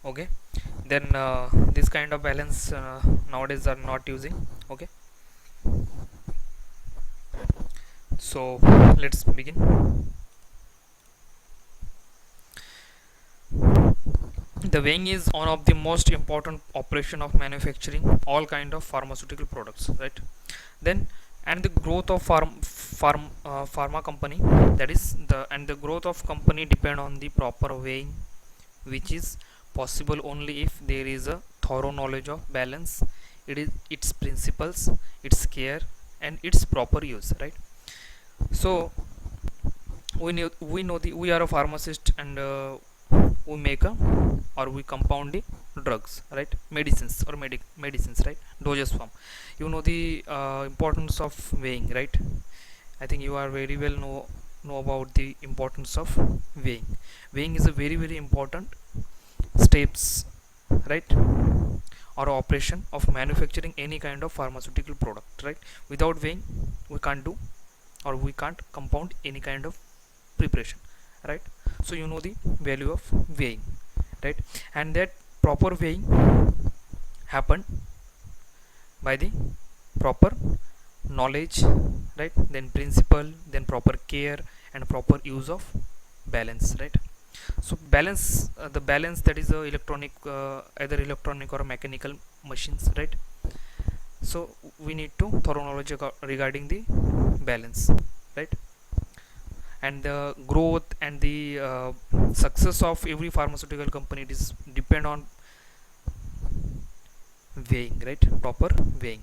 Okay, then this kind of balance nowadays are not using. Okay, so let's begin. The weighing is one of the most important operation of manufacturing all kind of pharmaceutical products, right? Then and the growth of pharma company, that is the and the growth of company depend on the proper weighing, which is possible only if there is a thorough knowledge of balance, it is its principles, its care, and its proper use, right? So we are a pharmacist, and we make a or we compound the drugs, right? Medicines or medicines, right? Dosage form. You know the importance of weighing, right? I think you are very well know about the importance of weighing. Weighing is a very very important steps, right? Or operation of manufacturing any kind of pharmaceutical product, right? Without weighing we can't do, or we can't compound any kind of preparation, right? So you know the value of weighing, right? And that proper weighing happen by the proper knowledge, right? Then principle, then proper care, and proper use of balance, right? So balance, the balance, that is electronic, either electronic or mechanical machines, right? So we need to thorough knowledge regarding the balance, right? And the growth and the success of every pharmaceutical company, it is depend on weighing, right? Proper weighing,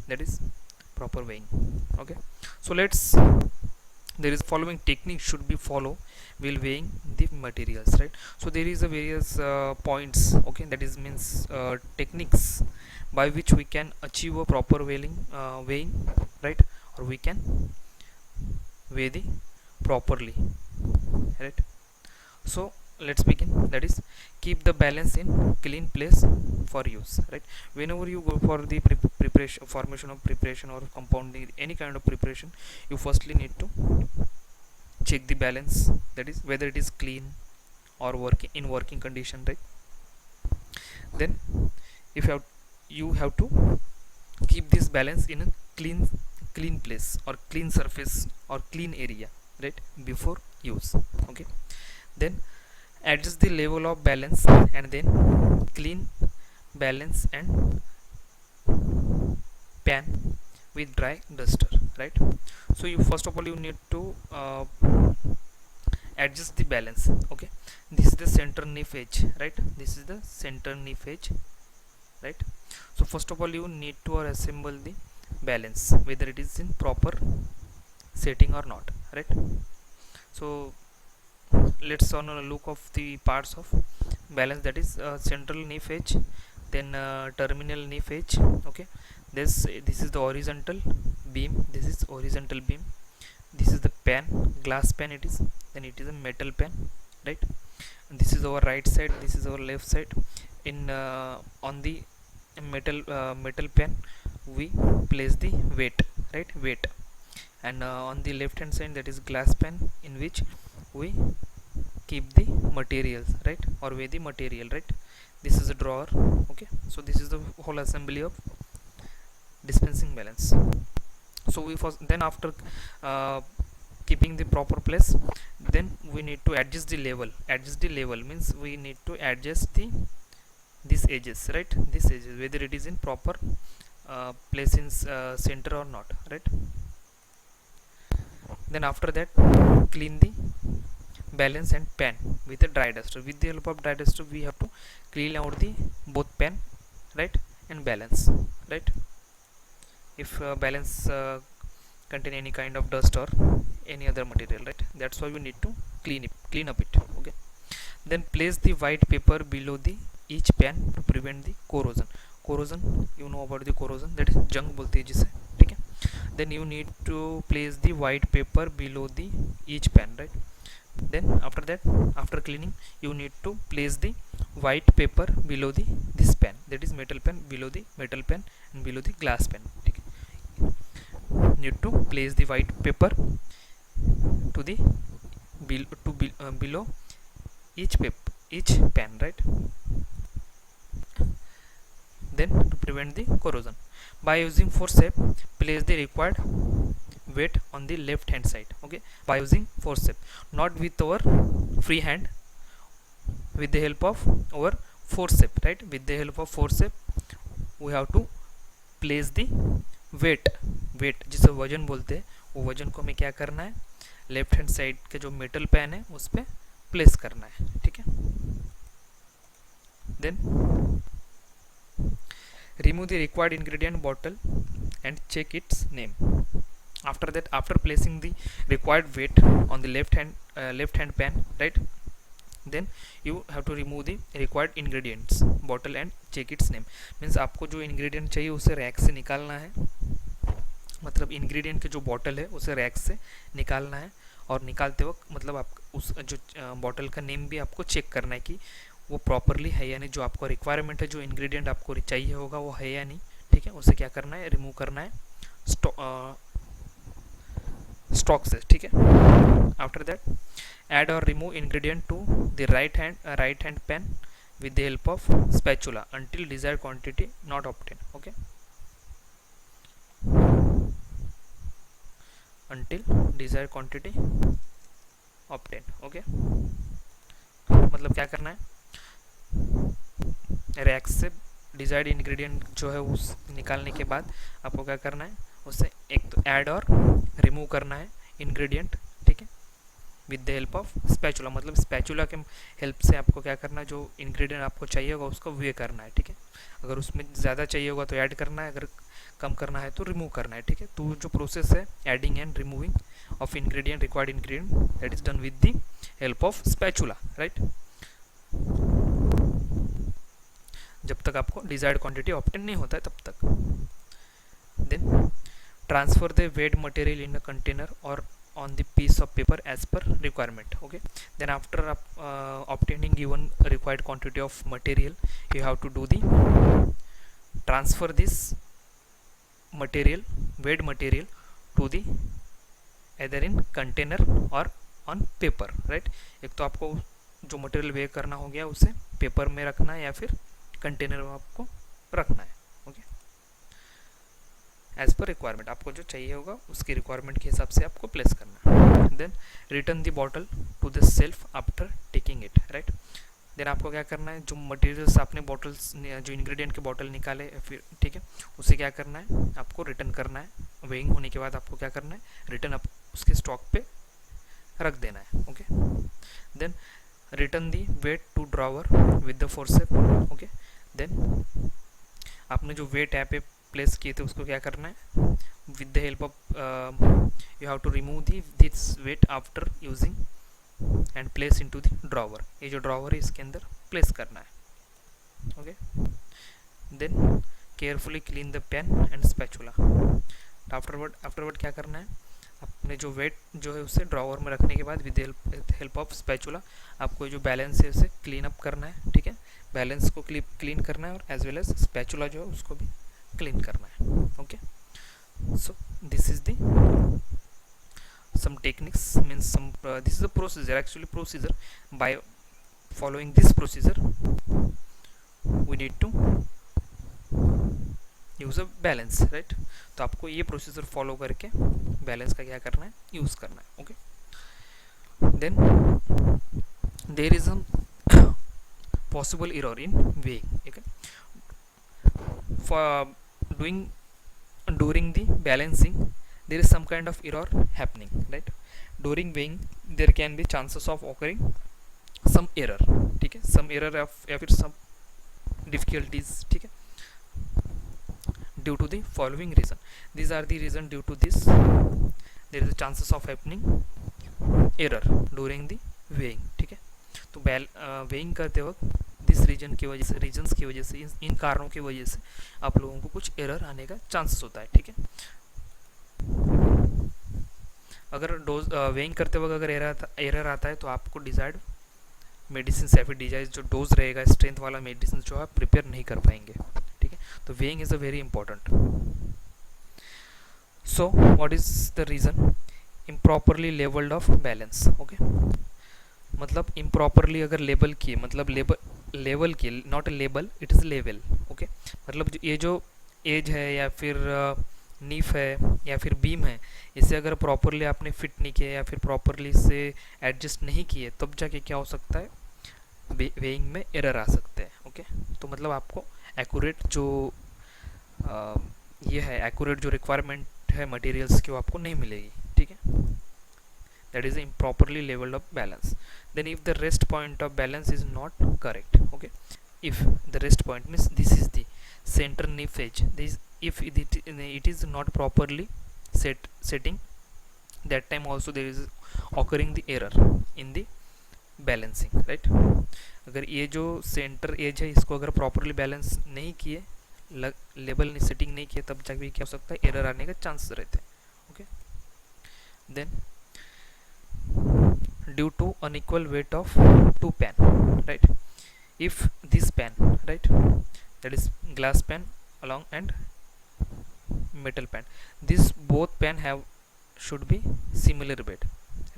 that is proper weighing. Okay, so let's, there is following technique should be follow while weighing the materials, right? So there is a various points, okay, that is means techniques by which we can achieve a proper weighing, right? Or we can weigh the properly, right? So let's begin. That is, keep the balance in clean place for use, right? Whenever you go for the preparation, formation of preparation, or compounding any kind of preparation, you firstly need to check the balance, that is whether it is clean or working in working condition, right? Then if you have to keep this balance in a clean place or clean surface or clean area, right, before use. Okay, then adjust the level of balance, and then clean balance and pan with dry duster, right? So you first of all you need to adjust the balance. Okay, this is the center knee edge, right? This is the center knee edge, right? So first of all you need to assemble the balance whether it is in proper setting or not, right? So let's on a look of the parts of balance, that is central knee edge, then terminal knee edge. Okay, this is the horizontal beam, this is horizontal beam, this is the pan, glass pan it is, then it is a metal pan, right? And this is our right side, this is our left side. In on the metal pan we place the weight, right? Weight. And on the left hand side, that is glass pan, in which we keep the materials, right? Or weigh the material, right? This is a drawer. Okay, so this is the whole assembly of dispensing balance. So we first, then after uh, keeping the proper place, then we need to adjust the level. Adjust the level means we need to adjust the these edges, right? These edges whether it is in proper place in center or not, right? Then after that clean the balance and pan with a dry duster. With the help of dry duster we have to clean out the both pan, right, and balance, right? If balance contain any kind of dust or any other material, right? That's why we need to clean up it. Okay, then place the white paper below the each pan to prevent the corrosion. You know about the corrosion, that is jung bolte हैं जिसे, ठीक है? Then you need to place the white paper below the each pan, right? Then after that, after cleaning, you need to place the white paper below the this pan, that is metal pan, below the metal pan and below the glass pan, ठीक है? Need to place the white paper to the below each each pen, right? Then to prevent the corrosion, by using forceps, place the required weight on the left hand side. Okay, by using forceps, not with our free hand, with the help of our forceps, right? With the help of forceps we have to place the weight जिसे वजन बोलते हैं, वो वजन को हमें क्या करना है, लेफ्ट हैंड साइड के जो मेटल पेन है उस पर प्लेस करना है, ठीक है. Then remove the required ingredient bottle and check its name. After that, after placing the required weight on the left hand pan, right, then you have to remove the required ingredients bottle and check its name. Means आपको जो ingredient चाहिए उसे rack से निकालना है, मतलब ingredient के जो बॉटल है उसे रैक से निकालना है, और निकालते वक्त मतलब आप उस जो बॉटल का नेम भी आपको चेक करना है कि वो प्रॉपरली है या नहीं, जो आपको रिक्वायरमेंट है, जो इंग्रेडिएंट आपको चाहिए होगा वो है या नहीं, ठीक है. उसे क्या करना है, रिमूव करना है स्टॉक से, ठीक है. आफ्टर दैट, ऐड और remove ingredient to the right hand pan with the help of spatula until desired quantity not obtained. Okay, until desired quantity obtained. Okay, मतलब क्या करना है, रैक से डिजायर्ड इंग्रेडिएंट जो है उस निकालने के बाद आपको क्या करना है, उससे एक तो ऐड और रिमूव करना है इंग्रेडिएंट, ठीक है, with the help of spatula. मतलब स्पैचुला के हेल्प से आपको क्या करना है, जो इंग्रेडिएंट आपको चाहिए होगा उसको वे करना है, ठीक है. अगर उसमें ज़्यादा चाहिए होगा तो ऐड करना है, अगर कम करना है तो रिमूव करना है, ठीक है. तो जो प्रोसेस है adding and removing of ingredient, required ingredient, that is done with the help of spatula, right. जब तक आपको डिजायर्ड क्वांटिटी ऑब्टेन नहीं होता है तब तक. Then transfer the weight material in a container और on the piece of paper as per requirement. Okay, then after obtaining given required quantity of material, you have to do the transfer this material, weighed material, to the either in container or on paper, right. एक तो आपको जो material वे करना हो गया उसे paper में रखना है या फिर कंटेनर में आपको रखना है. ओके, एज पर रिक्वायरमेंट, आपको जो चाहिए होगा उसकी रिक्वायरमेंट के हिसाब से आपको प्लेस करना है. Then return the bottle to the shelf after taking it, right. Then आपको क्या करना है, जो मटेरियल्स आपने बॉटल्स जो इंग्रेडिएंट के बॉटल निकाले फिर, ठीक है, उसे क्या करना है, आपको रिटर्न करना है. वेइंग होने के बाद आपको क्या करना है, रिटर्न आप उसके स्टॉक पे रख देना है. Okay, then return the weight to drawer with the forcep. Okay, then आपने जो वेट ऐप पे प्लेस किए थे उसको क्या करना है, with the help of you have to remove this weight after using and place into the drawer. ये जो ड्रॉवर है इसके अंदर प्लेस करना है. Okay, then carefully clean the pan and spatula. Afterward क्या करना है, अपने जो वेट जो है उसे ड्रॉवर में रखने के बाद विद हेल्प ऑफ स्पैचुला आपको जो बैलेंस है उसे क्लीन अप करना है, ठीक है. बैलेंस को क्लीन करना है और एज वेल एज स्पैचुला जो है उसको भी क्लीन करना है. Okay, so this is the some techniques, means some this is a procedure, actually procedure. By following this procedure we need to use a balance, right. तो आपको ये procedure follow करके बैलेंस का क्या करना है, यूज करना है. Okay, then there is a possible error in weighing. Okay, for during the balancing there is some kind of error happening, right. During weighing there can be chances of occurring some error, ठीक है, some error या फिर some difficulties, ठीक है, due to the following reason. These are the reason due to this there is a chances of happening error during the weighing, ठीक है. तो weighing करते वक्त दिस रीजन की वजह से, रीजन्स की वजह से, इन कारणों की वजह से आप लोगों को कुछ एरर आने का चांसेस होता है, ठीक है. अगर डोज वेइंग करते वक्त अगर एरर आता है तो आपको डिजायर्ड मेडिसिन या फिर डिजायर्ड जो डोज रहेगा, स्ट्रेंथ वाला मेडिसिन जो आप प्रिपेयर नहीं कर पाएंगे, ठीक है. तो weighing is a very important. So what is the reason, improperly leveled of balance. Okay, मतलब improperly अगर लेबल किए, मतलब लेवल किए, not label, it is level, okay. मतलब ये जो एज है या फिर नीफ है या फिर बीम है, इसे अगर प्रॉपरली आपने फिट नहीं किया या फिर प्रॉपरली इसे एडजस्ट नहीं किए, तब जाके क्या हो सकता है, वेइंग में एरर आ सकते हैं, ओके। तो मतलब आपको एक्यूरेट जो ये है, एक्यूरेट जो रिक्वायरमेंट है मटेरियल्स की, वो आपको नहीं मिलेगी, ठीक है। that is improperly leveled up balance. Then if the rest point of balance is not correct, okay, if the rest point means this is the center nif edge, this if it is not properly setting, that time also there is occurring the error in the balancing, right। अगर ये जो centre as है इसको अगर properly balance नहीं किए, level नहीं setting नहीं किए, तब जाके क्या हो सकता है, एरर आने का चांसेस रहते हैं, okay. Then due to unequal weight of two pan, right, if this pan, right, that is glass pan along and metal pan, this both pan have should be similar weight,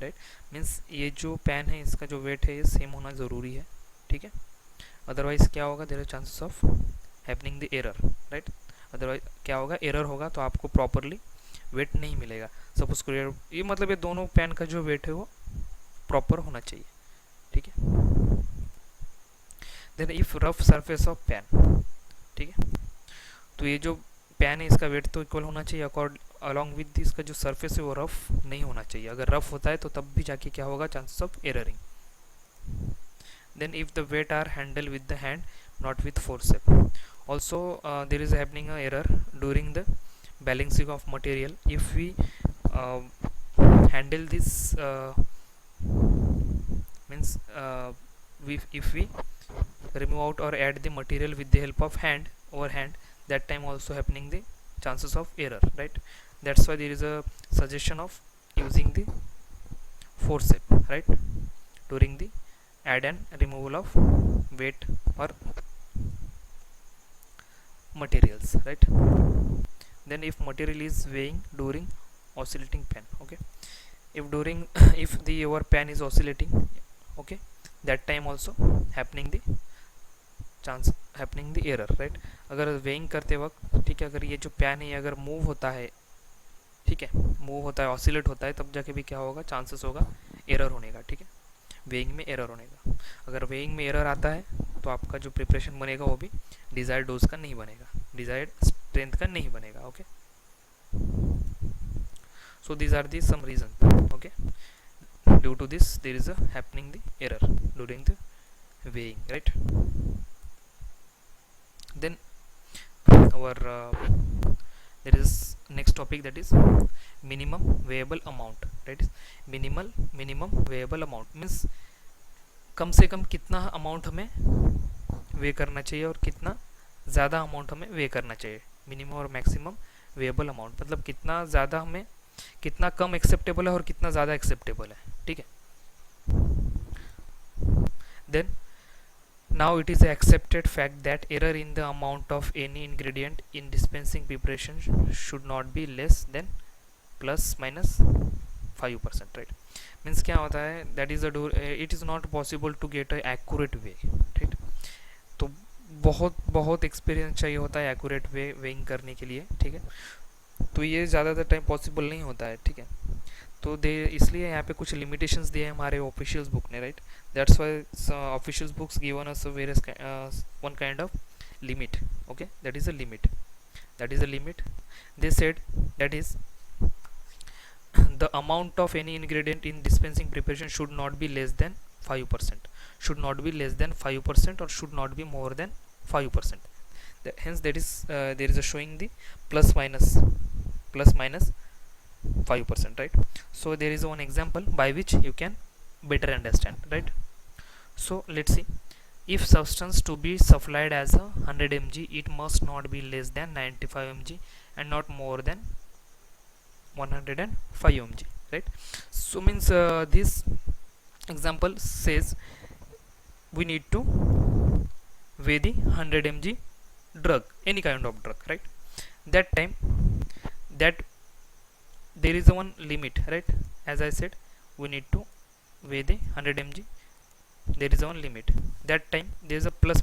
right, means ये जो pan है इसका जो weight है ये same होना ज़रूरी है, ठीक है। अदरवाइज क्या होगा, there are chances of happening the error, right. Otherwise क्या होगा, एरर होगा तो आपको प्रॉपरली वेट नहीं मिलेगा। सपोज करिए ये मतलब ये दोनों पेन का जो वेट है वो प्रॉपर होना चाहिए, ठीक है। Then if rough surface of pan, ठीक है, तो ये जो पेन है इसका वेट तो इक्वल होना चाहिए, अलॉन्ग विद इसका जो सरफेस है वो रफ नहीं होना चाहिए। अगर रफ होता है तो तब भी जाके क्या होगा, chances of erring. Then if the weight are handle with the hand not with forceps, also there is happening a error during the balancing of material. If we uh, handle this means if we remove out or add the material with the help of hand or hand, that time also happening the chances of error, right. That's why there is a suggestion of using the forceps, right, during the add and removal of weight or materials, right. Then if material is weighing during oscillating pan, okay, if during if the your pan is oscillating, okay, that time also happening the chance happening the error, right। अगर weighing करते वक्त, ठीक है, अगर ये जो pan है अगर मूव होता है, ठीक है, मूव होता है, ऑसिलेट होता है, तब जाके भी क्या होगा, चांसेस होगा एरर होने का, ठीक है, वेइंग में एरर होने का। अगर वेइंग में एरर आता है तो आपका जो प्रिपरेशन बनेगा वो भी डिजायर्ड डोज का नहीं बनेगा, डिजायर्ड स्ट्रेंथ का नहीं बनेगा, okay. So these are the some reason, okay, due to this there is a happening the error during the weighing, right. Then our there is next topic, that is minimum weighable amount, right। minimum weighable amount means कम से कम कितना amount हमें वे करना चाहिए और कितना ज़्यादा amount हमें वे करना चाहिए। मिनिमम और मैक्सिमम वेएबल अमाउंट मतलब कितना ज़्यादा हमें, कितना कम एक्सेप्टेबल है और कितना ज़्यादा एक्सेप्टेबल है, ठीक है। Then now it is a accepted fact that error in the amount of any ingredient in dispensing preparation should not be less than plus minus 5%, right। means क्या होता है, that is a it is not possible to get a accurate way, ठीक। तो बहुत बहुत experience चाहिए होता है एक्यूरेट वे वेइंग करने के लिए, ठीक है। तो ये ज़्यादातर टाइम पॉसिबल नहीं होता है, ठीक है। तो दे इसलिए यहाँ पे कुछ लिमिटेशंस दिए हैं हमारे ऑफिशियल्स बुक ने, right. That's why officials books given us various one kind of limit, okay, that is a limit they said, that is the amount of any ingredient in dispensing preparation should not be less than 5%, should not be less than 5% or should not be more than 5%. Hence that is there is a showing the plus minus 5%, right. So there is one example by which you can better understand, right. So let's see, if substance to be supplied as a 100 mg, it must not be less than 95 mg and not more than 105 mg, right. So means this example says we need to weigh the 100 mg drug, any kind of drug, right. That time that there is a one limit, right. As I said, we need to weigh the 100 mg there is one limit. That time there is a plus